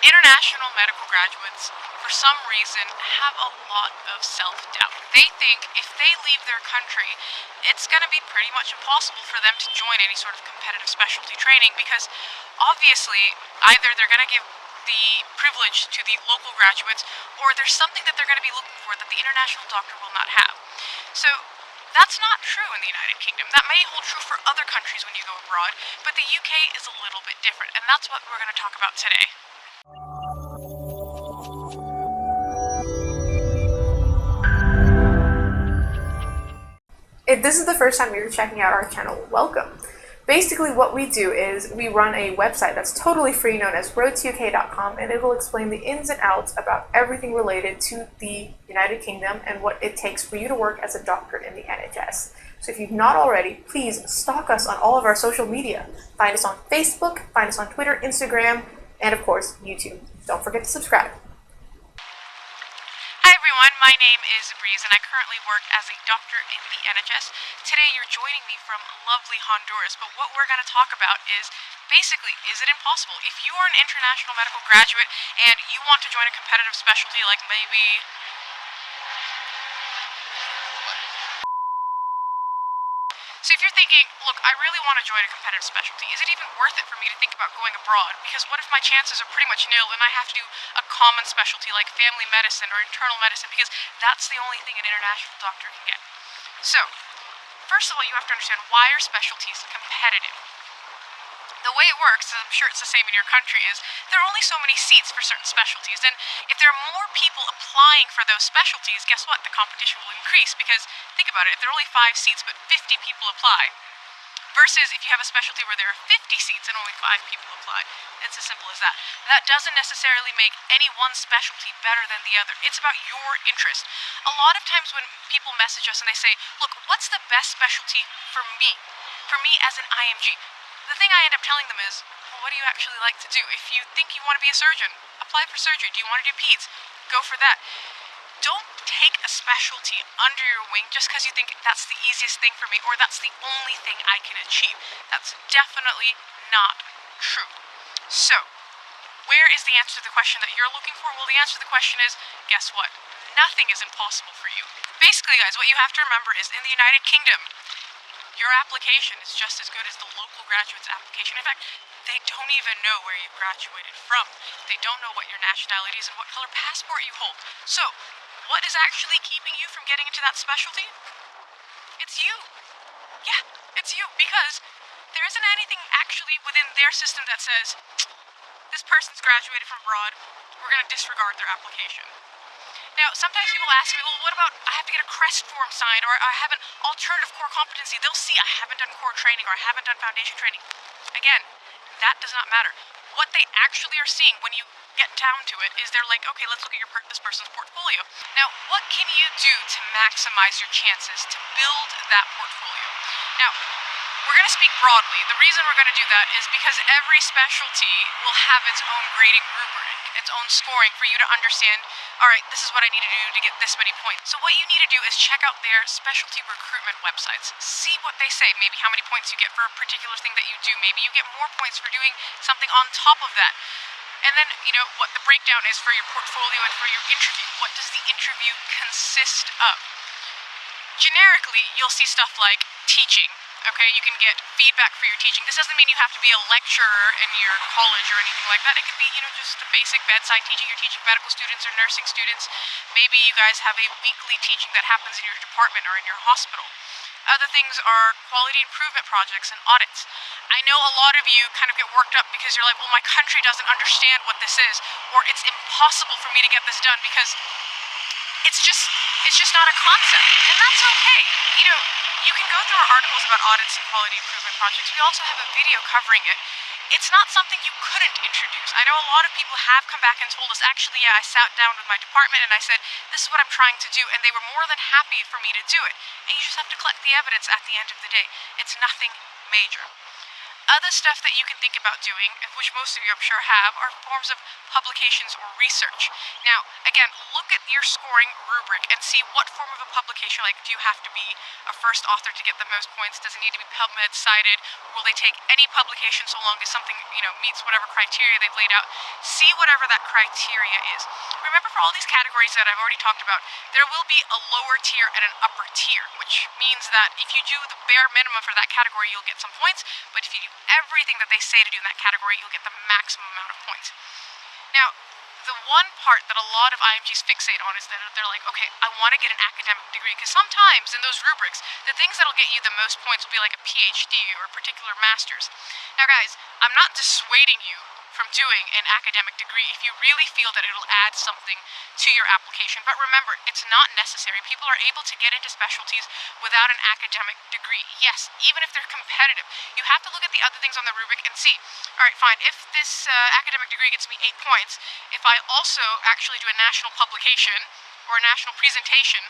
International medical graduates, for some reason, have a lot of self-doubt. They think if they leave their country, it's going to be pretty much impossible for them to join any sort of competitive specialty training because obviously either they're going to give the privilege to the local graduates or there's something that they're going to be looking for that the international doctor will not have. So that's not true in the United Kingdom. That may hold true for other countries when you go abroad, but the UK is a little bit different, and that's what we're going to talk about today. If this is the first time you're checking out our channel, welcome. Basically what we do is we run a website that's totally free known as roadtok.com, and it will explain the ins and outs about everything related to the United Kingdom and what it takes for you to work as a doctor in the NHS. So if you've not already, please stalk us on all of our social media. Find us on Facebook, find us on Twitter, Instagram, and of course, YouTube. Don't forget to subscribe. Hi everyone, my name is Ibreez and I currently work as a doctor in the NHS. Today you're joining me from lovely Honduras, but what we're going to talk about is basically, is it impossible? If you are an international medical graduate and you want to join a competitive specialty like maybe So if you're thinking, look, I really want to join a competitive specialty, is it even worth it for me to think about going abroad? Because what if my chances are pretty much nil and I have to do a common specialty like family medicine or internal medicine because that's the only thing an international doctor can get? So, first of all, you have to understand, why are specialties competitive? The way it works, and I'm sure it's the same in your country, is there are only so many seats for certain specialties, and if there are more people applying for those specialties, guess what? The competition will increase, because think about it, if there are only 5 seats but 50 people apply, versus if you have a specialty where there are 50 seats and only 5 people apply. It's as simple as that. That doesn't necessarily make any one specialty better than the other. It's about your interest. A lot of times when people message us and they say, look, what's the best specialty for me? For me as an IMG. The thing I end up telling them is, well, what do you actually like to do? If you think you want to be a surgeon, apply for surgery. Do you want to do peds? Go for that. Don't take a specialty under your wing just because you think that's the easiest thing for me or that's the only thing I can achieve. That's definitely not true. So, where is the answer to the question that you're looking for? Well, the answer to the question is, guess what? Nothing is impossible for you. Basically, guys, what you have to remember is in the United Kingdom, your application is just as good as the local graduate's application. In fact, they don't even know where you graduated from. They don't know what your nationality is and what color passport you hold. So, what is actually keeping you from getting into that specialty? It's you. Yeah, it's you. Because there isn't anything actually within their system that says, this person's graduated from abroad, we're going to disregard their application. Now, sometimes people ask me, well, what about I have to get a CREST form signed, or I have an alternative core competency. They'll see I haven't done core training, or I haven't done foundation training. Again, that does not matter. What they actually are seeing when you get down to it is they're like, okay, let's look at this person's portfolio. Now, what can you do to maximize your chances to build that portfolio? Now, we're going to speak broadly. The reason we're going to do that is because every specialty will have its own grading rubric, its own scoring for you to understand, all right, this is what I need to do to get this many points. So what you need to do is check out their specialty recruitment websites. See what they say, maybe how many points you get for a particular thing that you do. Maybe you get more points for doing something on top of that. And then, what the breakdown is for your portfolio and for your interview. What does the interview consist of? Generically, you'll see stuff like teaching. Okay, you can get feedback for your teaching. This doesn't mean you have to be a lecturer in your college or anything like that. It could be, just the basic bedside teaching. You're teaching medical students or nursing students. Maybe you guys have a weekly teaching that happens in your department or in your hospital. Other things are quality improvement projects and audits. I know a lot of you kind of get worked up because you're like, well, my country doesn't understand what this is, or it's impossible for me to get this done because it's just not a concept, and that's okay. You can go through our articles about audits and quality improvement projects. We also have a video covering it. It's not something you couldn't introduce. I know a lot of people have come back and told us, actually, yeah, I sat down with my department and I said, this is what I'm trying to do, and they were more than happy for me to do it. And you just have to collect the evidence at the end of the day. It's nothing major. Other stuff that you can think about doing, which most of you I'm sure have, are forms of publications or research. Now, again, look at your scoring rubric and see what form of a publication, like do you have to be a first author to get the most points? Does it need to be PubMed cited? Will they take any publication so long as something, meets whatever criteria they've laid out? See whatever that criteria is. Remember, for all these categories that I've already talked about, there will be a lower tier and an upper tier, which means that if you do the bare minimum for that category, you'll get some points, but if you do everything that they say to do in that category, you'll get the maximum amount of points. Now, the one part that a lot of IMGs fixate on is that they're like, okay, I want to get an academic degree, because sometimes in those rubrics, the things that'll get you the most points will be like a PhD or a particular master's. Now guys, I'm not dissuading you from doing an academic degree if you really feel that it'll add something to your application, but remember, it's not necessary. People are able to get into specialties without an academic degree. Yes, even if they're competitive. You have to look at the other things on the rubric and see, alright fine, if this academic degree gets me 8 points, if I also actually do a national publication or a national presentation,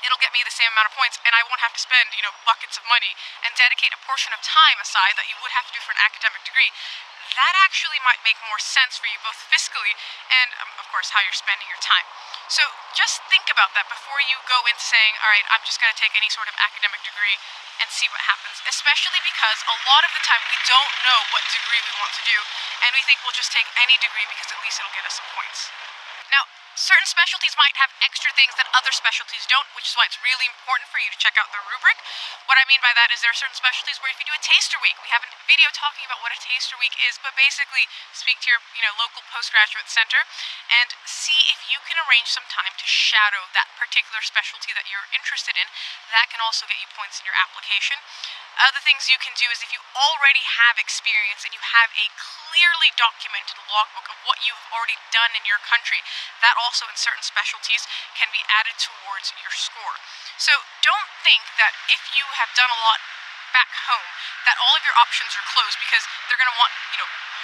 it'll get me the same amount of points, and I won't have to spend, buckets of money and dedicate a portion of time aside that you would have to do for an academic degree. That actually might make more sense for you, both fiscally and, of course, how you're spending your time. So just think about that before you go into saying, all right, I'm just going to take any sort of academic degree and see what happens, especially because a lot of the time we don't know what degree we want to do, and we think we'll just take any degree because at least it'll get us some points. Now, certain specialties might have extra things that other specialties don't, which is why it's really important for you to check out the rubric. What I mean by that is there are certain specialties where if you do a taster week, we have a video talking about what a taster week is, but basically speak to your local postgraduate center and see if you can arrange some time to shadow that particular specialty that you're interested in. That can also get you points in your application. Other things you can do is if you already have experience and you have a clearly documented logbook of what you've already done in your country, that also in certain specialties can be added towards your score. So don't think that if you have done a lot back home that all of your options are closed because they're going to want,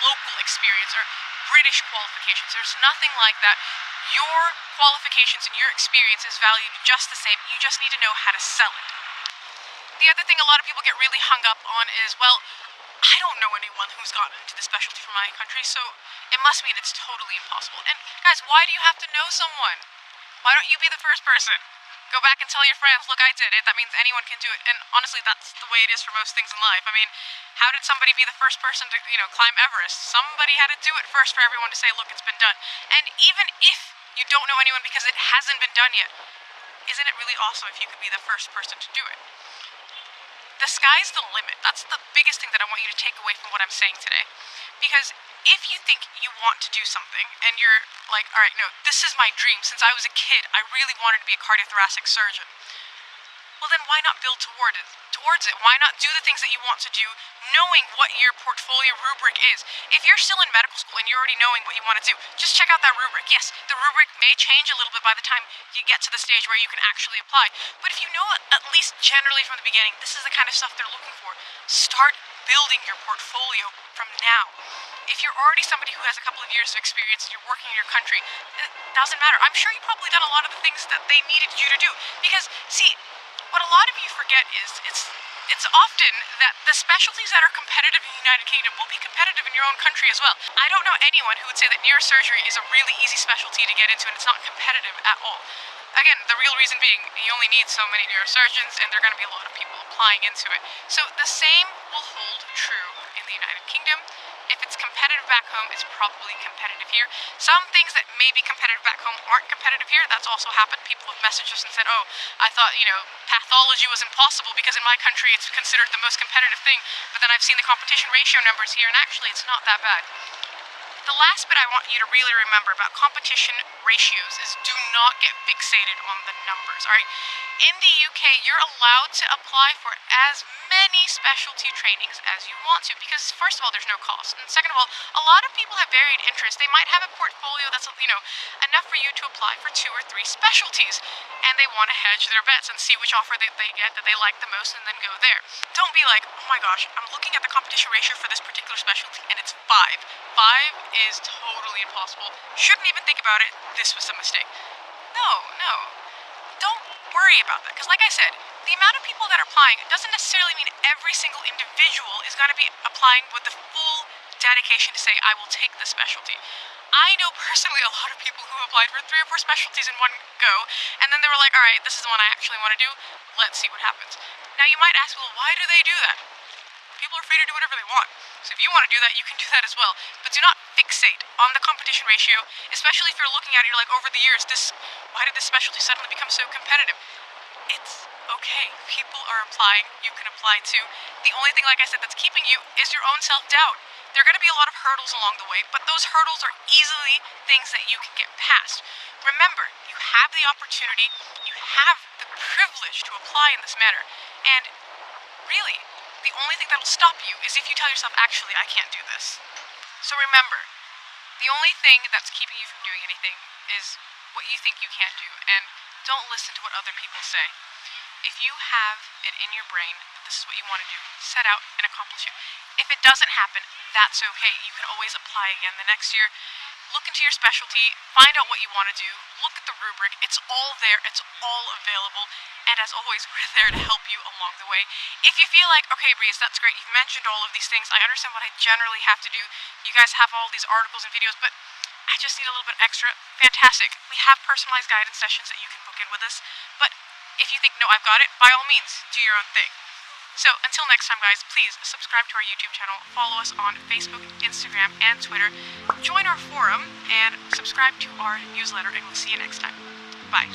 local experience or British qualifications. There's nothing like that. Your qualifications and your experience is valued just the same. You just need to know how to sell it. The other thing a lot of people get really hung up on is, well, I don't know anyone who's gotten into the specialty from my country, so it must mean it's totally impossible. And guys, why do you have to know someone? Why don't you be the first person? Go back and tell your friends, look, I did it. That means anyone can do it. And honestly, that's the way it is for most things in life. I mean, how did somebody be the first person to, climb Everest? Somebody had to do it first for everyone to say, look, it's been done. And even if you don't know anyone because it hasn't been done yet, isn't it really awesome if you could be the first person to do it? The sky's the limit. That's the biggest thing that I want you to take away from what I'm saying today. Because if you think you want to do something and you're like, all right, no, this is my dream. Since I was a kid, I really wanted to be a cardiothoracic surgeon. Well, then why not build towards it? Why not do the things that you want to do, knowing what your portfolio rubric is? If you're still in medical school and you're already knowing what you want to do, just check out that rubric. Yes, the rubric may change a little bit by the time you get to the stage where you can actually apply. But if you know at least generally from the beginning, this is the kind of stuff they're looking for, start building your portfolio from now. If you're already somebody who has a couple of years of experience and you're working in your country, it doesn't matter. I'm sure you've probably done a lot of the things that they needed you to do. Because, see, what a lot of you forget is it's often that the specialties that are competitive in the United Kingdom will be competitive in your own country as well. I don't know anyone who would say that neurosurgery is a really easy specialty to get into and it's not competitive at all. Again, the real reason being you only need so many neurosurgeons and there are going to be a lot of people applying into it. So the same will hold true in the United Kingdom. If it's competitive back home, it's probably competitive here. Some things that may be competitive back home aren't competitive here. That's also happened. People have messaged us and said, oh, I thought, pathology was impossible because in my country it's considered the most competitive thing, but then I've seen the competition ratio numbers here and actually it's not that bad. The last bit I want you to really remember about competition ratios is do not get fixated on the numbers, alright? In the UK, you're allowed to apply for as many specialty trainings as you want to because, first of all, there's no cost. And second of all, a lot of people have varied interests. They might have a portfolio that's, enough for you to apply for 2 or 3 specialties. And they want to hedge their bets and see which offer they get that they like the most and then go there. Don't be like, oh my gosh, I'm looking at the competition ratio for this particular specialty and it's 5. 5 is totally impossible. Shouldn't even think about it. This was a mistake. No. Don't worry about that. Because like I said, the amount of people that are applying doesn't necessarily mean every single individual is going to be applying with the full dedication to say, I will take this specialty. I know personally a lot of people who applied for 3 or 4 specialties in one go, and then they were like, alright, this is the one I actually want to do, let's see what happens. Now you might ask, well, why do they do that? People are free to do whatever they want. So if you want to do that, you can do that as well. But do not fixate on the competition ratio, especially if you're looking at it, you're like, over the years, why did this specialty suddenly become so competitive? It's okay. People are applying. You can apply too. The only thing, like I said, that's keeping you is your own self-doubt. There are going to be a lot of hurdles along the way, but those hurdles are easily things that you can get past. Remember, you have the opportunity, you have the privilege to apply in this manner, and really, the only thing that'll stop you is if you tell yourself, actually, I can't do this. So remember, the only thing that's keeping you from doing anything is what you think you can't do, and don't listen to what other people say. If you have it in your brain that this is what you want to do, set out and accomplish it. If it doesn't happen, that's okay. You can always apply again the next year. Look into your specialty, find out what you want to do, look at the rubric. It's all there, it's all available, and as always, we're there to help you along the way. If you feel like, okay, Ibreez, that's great, you've mentioned all of these things, I understand what I generally have to do, you guys have all these articles and videos, but I just need a little bit extra. Fantastic. We have personalized guidance sessions that you can book in with us, but if you think, no, I've got it, by all means, do your own thing. So, until next time, guys, please subscribe to our YouTube channel, follow us on Facebook, Instagram, and Twitter, join our forum, and subscribe to our newsletter, and we'll see you next time. Bye.